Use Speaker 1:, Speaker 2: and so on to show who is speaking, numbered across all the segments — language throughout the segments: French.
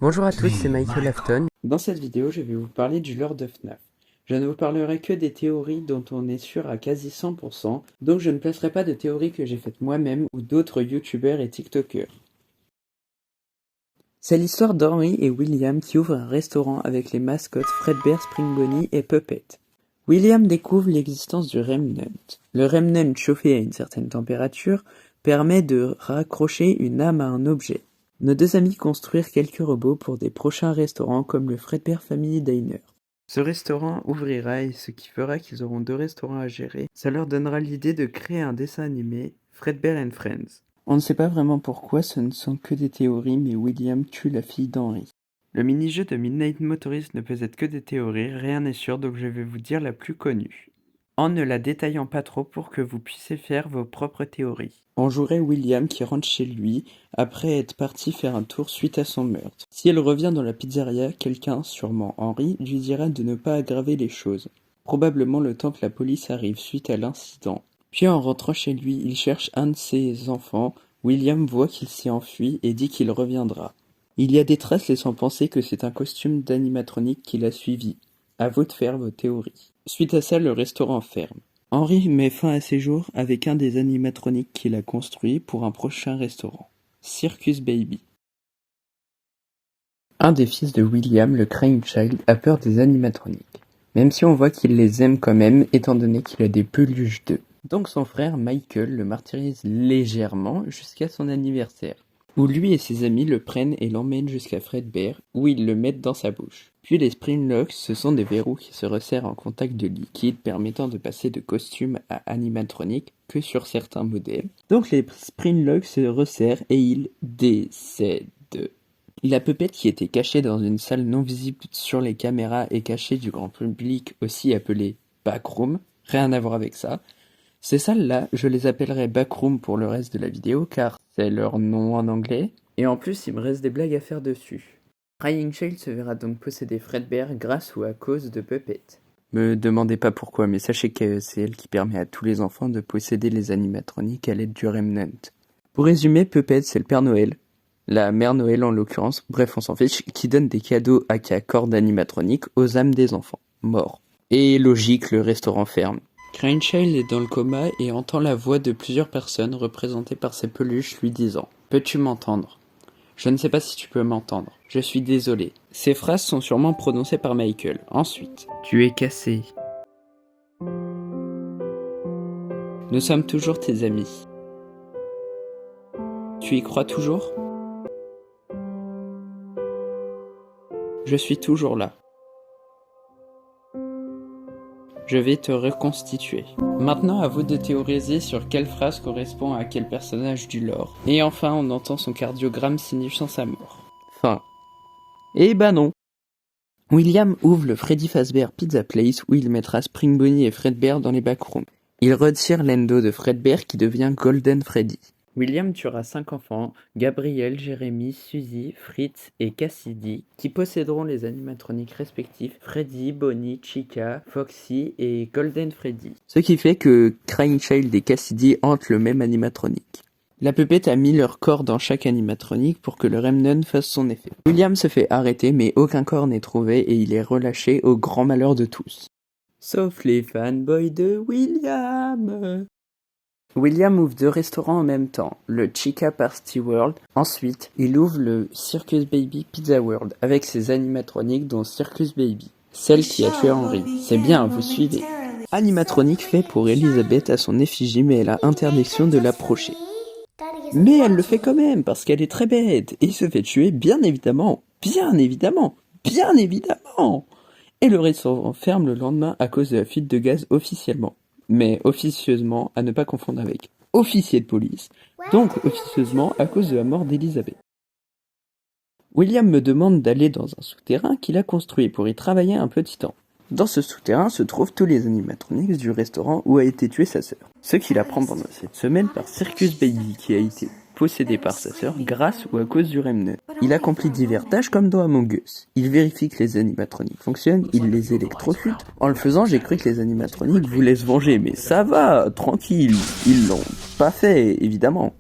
Speaker 1: Bonjour à tous, c'est Michael Afton. Dans cette vidéo, je vais vous parler du lore de FNAF. Je ne vous parlerai que des théories dont on est sûr à quasi 100%, donc je ne placerai pas de théories que j'ai faites moi-même ou d'autres youtubeurs et tiktokers. C'est l'histoire d'Henry et William qui ouvrent un restaurant avec les mascottes Fredbear, Spring Bonnie et Puppet. William découvre l'existence du Remnant. Le Remnant chauffé à une certaine température permet de raccrocher une âme à un objet. Nos deux amis construisent quelques robots pour des prochains restaurants comme le Fredbear Family Diner. Ce restaurant ouvrira et ce qui fera qu'ils auront deux restaurants à gérer, ça leur donnera l'idée de créer un dessin animé, Fredbear and Friends. On ne sait pas vraiment pourquoi, ce ne sont que des théories, mais William tue la fille d'Henry. Le mini-jeu de Midnight Motorist ne peut être que des théories, rien n'est sûr, donc je vais vous dire la plus connue. En ne la détaillant pas trop pour que vous puissiez faire vos propres théories. On jouerait William qui rentre chez lui après être parti faire un tour suite à son meurtre. Si elle revient dans la pizzeria, quelqu'un, sûrement Henry, lui dira de ne pas aggraver les choses. Probablement le temps que la police arrive suite à l'incident. Puis en rentrant chez lui, il cherche un de ses enfants. William voit qu'il s'est enfui et dit qu'il reviendra. Il y a des traces laissant penser que c'est un costume d'animatronique qui l'a suivi. À vous de faire vos théories. Suite à ça, le restaurant ferme. Henry met fin à ses jours avec un des animatroniques qu'il a construit pour un prochain restaurant. Circus Baby. Un des fils de William, le Crying Child, a peur des animatroniques. Même si on voit qu'il les aime quand même, étant donné qu'il a des peluches d'eux. Donc son frère Michael le martyrise légèrement jusqu'à son anniversaire, où lui et ses amis le prennent et l'emmènent jusqu'à Fredbear, où ils le mettent dans sa bouche. Puis les Springlocks, ce sont des verrous qui se resserrent en contact de liquide, permettant de passer de costume à animatronique que sur certains modèles. Donc les Springlocks se resserrent et ils décèdent. La Puppet qui était cachée dans une salle non visible sur les caméras et cachée du grand public, aussi appelée Backroom, rien à voir avec ça. Ces salles-là, je les appellerai Backroom pour le reste de la vidéo car c'est leur nom en anglais. Et en plus, il me reste des blagues à faire dessus. Crying Child se verra donc posséder Fredbear grâce ou à cause de Puppet. Me demandez pas pourquoi, mais sachez que c'est elle qui permet à tous les enfants de posséder les animatroniques à l'aide du Remnant. Pour résumer, Puppet c'est le Père Noël, la Mère Noël en l'occurrence, bref on s'en fiche, qui donne des cadeaux à corps d'animatronique aux âmes des enfants, morts. Et logique, le restaurant ferme. Crying Child est dans le coma et entend la voix de plusieurs personnes représentées par ses peluches lui disant « Peux-tu m'entendre ? Je ne sais pas si tu peux m'entendre. Je suis désolé. » Ces phrases sont sûrement prononcées par Michael. Ensuite, « Tu es cassé. Nous sommes toujours tes amis. Tu y crois toujours ? Je suis toujours là. Je vais te reconstituer. Maintenant, à vous de théoriser sur quelle phrase correspond à quel personnage du lore. Et enfin, on entend son cardiogramme signifiant sa mort. Fin. Eh ben non. William ouvre le Freddy Fazbear Pizza Place où il mettra Spring Bonnie et Fredbear dans les backrooms. Il retire l'endo de Fredbear qui devient Golden Freddy. William tuera 5 enfants, Gabriel, Jérémy, Suzy, Fritz et Cassidy, qui posséderont les animatroniques respectifs Freddy, Bonnie, Chica, Foxy et Golden Freddy. Ce qui fait que Crying Child et Cassidy hantent le même animatronique. La Puppet a mis leur corps dans chaque animatronique pour que le Remnant fasse son effet. William se fait arrêter mais aucun corps n'est trouvé et il est relâché au grand malheur de tous. Sauf les fanboys de William. William ouvre 2 restaurants en même temps, le Chica Party World. Ensuite, il ouvre le Circus Baby Pizza World avec ses animatroniques dont Circus Baby, celle qui a tué Henry. C'est bien, vous suivez. Animatronique fait pour Elizabeth à son effigie mais elle a interdiction de l'approcher. Mais elle le fait quand même parce qu'elle est très bête et se fait tuer bien évidemment. Bien évidemment. Bien évidemment. Et le restaurant ferme le lendemain à cause de la fuite de gaz officiellement. Mais officieusement, à ne pas confondre avec officier de police, donc officieusement à cause de la mort d'Elizabeth. William me demande d'aller dans un souterrain qu'il a construit pour y travailler un petit temps. Dans ce souterrain se trouvent tous les animatroniques du restaurant où a été tuée sa sœur. Ce qu'il apprend pendant cette semaine par Circus Baby qui a été possédé par sa sœur grâce ou à cause du Remnant. Il accomplit divers tâches comme dans Among Us. Il vérifie que les animatroniques fonctionnent, il les électrocute. En le faisant, j'ai cru que les animatroniques voulaient se venger, mais ça va, tranquille. Ils l'ont pas fait, évidemment.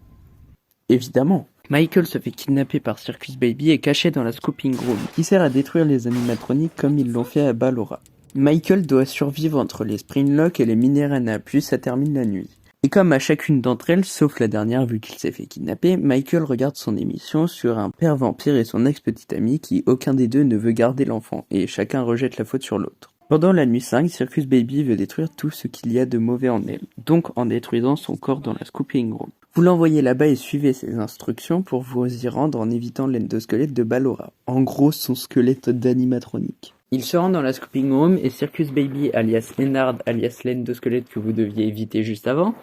Speaker 1: Évidemment. Michael se fait kidnapper par Circus Baby et caché dans la Scooping Room, qui sert à détruire les animatroniques comme ils l'ont fait à Ballora. Michael doit survivre entre les Springlock et les Minirena, puis ça termine la nuit. Et comme à chacune d'entre elles, sauf la dernière vu qu'il s'est fait kidnapper, Michael regarde son émission sur un père vampire et son ex-petite amie qui aucun des deux ne veut garder l'enfant, et chacun rejette la faute sur l'autre. Pendant la nuit 5, Circus Baby veut détruire tout ce qu'il y a de mauvais en elle, donc en détruisant son corps dans la Scooping Room. Vous l'envoyez là-bas et suivez ses instructions pour vous y rendre en évitant l'endosquelette de Ballora. En gros, son squelette d'animatronique. Il se rend dans la Scooping Room et Circus Baby, alias Ennard, alias l'endosquelette que vous deviez éviter juste avant,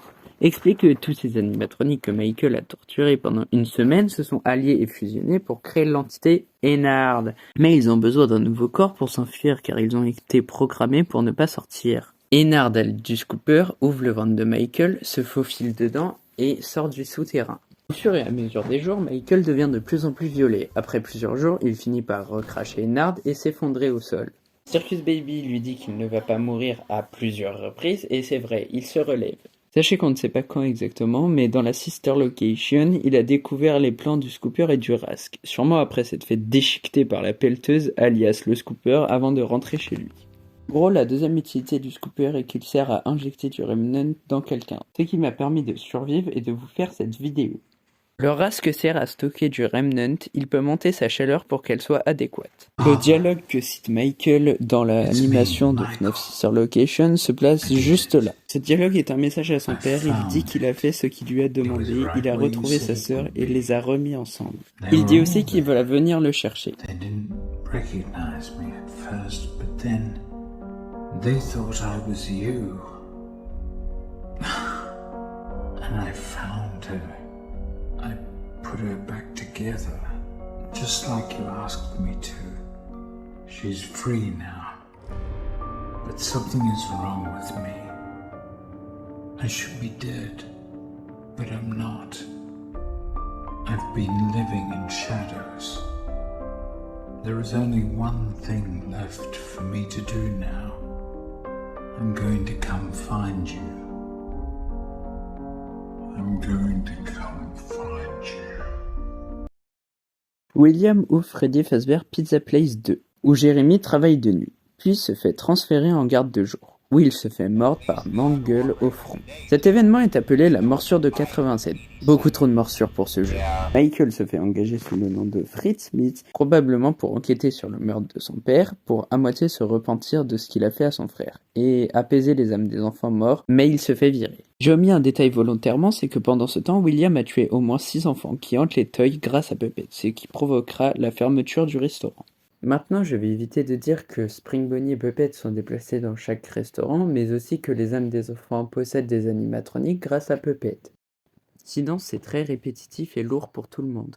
Speaker 1: explique que tous ces animatroniques que Michael a torturés pendant une semaine se sont alliés et fusionnés pour créer l'entité Ennard. Mais ils ont besoin d'un nouveau corps pour s'enfuir car ils ont été programmés pour ne pas sortir. Ennard, du Scooper, ouvre le ventre de Michael, se faufile dedans et sort du souterrain. Au fur et à mesure des jours, Michael devient de plus en plus violet. Après plusieurs jours, il finit par recracher Ennard et s'effondrer au sol. Circus Baby lui dit qu'il ne va pas mourir à plusieurs reprises, et c'est vrai, il se relève. Sachez qu'on ne sait pas quand exactement, mais dans la Sister Location, il a découvert les plans du Scooper et du Rask, sûrement après s'être fait déchiqueter par la pelleteuse, alias le Scooper, avant de rentrer chez lui. En gros, la deuxième utilité du Scooper est qu'il sert à injecter du Remnant dans quelqu'un, ce qui m'a permis de survivre et de vous faire cette vidéo. Le Rask sert à stocker du Remnant, il peut monter sa chaleur pour qu'elle soit adéquate. Le dialogue que cite Michael dans l'animation de FNAF Sister Location se place juste là. Ce dialogue est un message à son père, il dit qu'il a fait ce qu'il lui a demandé, il a retrouvé sa sœur et les a remis ensemble. Il dit aussi qu'il va venir le chercher.
Speaker 2: They thought I was you. And I found her. I put her back together, just like you asked me to. She's free now. But something is wrong with me. I should be dead, but I'm not. I've been living in shadows. There is only one thing left for me to do now. I'm going to come find you. I'm going to come find you.
Speaker 1: William ouvre Freddy Fazbear Pizza Place 2, où Jeremy travaille de nuit, puis se fait transférer en garde de jour, où il se fait mordre par Mangle au front. Cet événement est appelé la morsure de 87. Beaucoup trop de morsures pour ce jeu. Michael se fait engager sous le nom de Fritz Smith, probablement pour enquêter sur le meurtre de son père, pour à moitié se repentir de ce qu'il a fait à son frère, et apaiser les âmes des enfants morts, mais il se fait virer. J'ai omis un détail volontairement, c'est que pendant ce temps, William a tué au moins 6 enfants qui hantent les toys grâce à Puppet, ce qui provoquera la fermeture du restaurant. Maintenant, je vais éviter de dire que Spring Bonnie et Puppet sont déplacés dans chaque restaurant, mais aussi que les âmes des enfants possèdent des animatroniques grâce à Puppet. Sinon, c'est très répétitif et lourd pour tout le monde.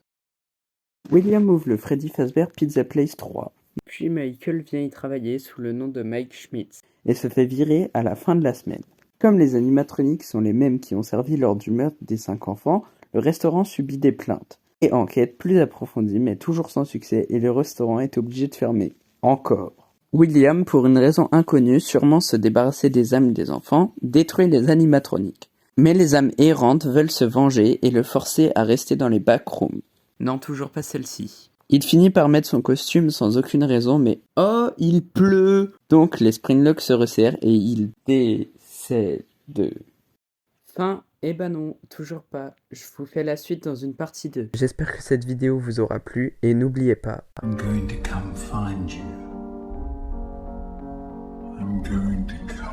Speaker 1: William ouvre le Freddy Fazbear Pizza Place 3. Puis Michael vient y travailler sous le nom de Mike Schmitz et se fait virer à la fin de la semaine. Comme les animatroniques sont les mêmes qui ont servi lors du meurtre des 5 enfants, le restaurant subit des plaintes. Et enquête plus approfondie mais toujours sans succès et le restaurant est obligé de fermer. Encore. William, pour une raison inconnue, sûrement se débarrasser des âmes des enfants, détruit les animatroniques. Mais les âmes errantes veulent se venger et le forcer à rester dans les backrooms. Non, toujours pas celle-ci. Il finit par mettre son costume sans aucune raison, mais oh, il pleut! Donc les Springlock se resserrent et il décède. Fin. Eh ben non, toujours pas. Je vous fais la suite dans une partie 2. J'espère que cette vidéo vous aura plu et n'oubliez pas.
Speaker 2: I'm going to come find you. I'm going to come